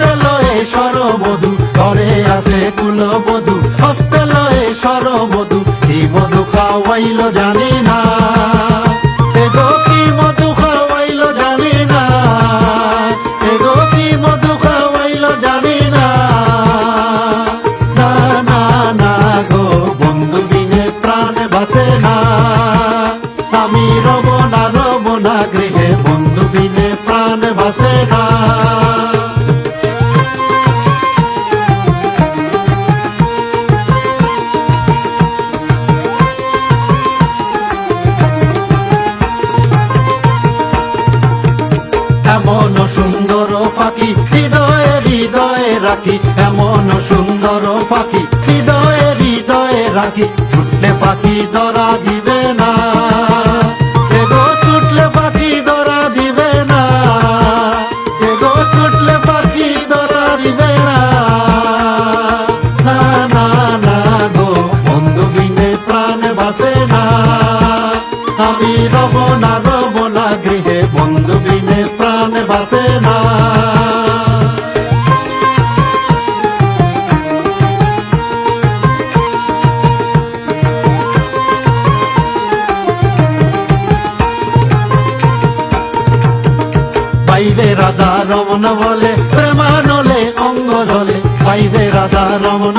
হস্তে লয়ে সরবধূ ঘরে আছে কুলবধূ হস্তে লয়ে সরবধূ কি মধু খাওয়াইল জানি না এগো কি মধু খাওয়াইল জানি না এগো কি মধু খাওয়াইল জানি না না না না গো বন্ধু বিনে প্রাণ বাসে না আমি রব না গৃহে বন্ধু বিনে প্রাণ বাসে না এমন সুন্দর ফাঁকি হৃদয়ে হৃদয়ে রাখি এমন সুন্দর ফাঁকি হৃদয়ে হৃদয়ে রাখি ছুটলে ফাঁকি ধরা দিবে না এগো ছুটলে ফাঁকি ধরা দিবে না এগো ছুটলে ফাঁকি ধরা দিবে না না না না গো বন্ধু বিনে প্রাণ বাসে না আমি রব না গৃহে বন্ধু বিনে প্রাণ বাসে না পাইবে রাধা রমন বলে প্রেমানলে অঙ্গ জলে পাইবে রাধা রমন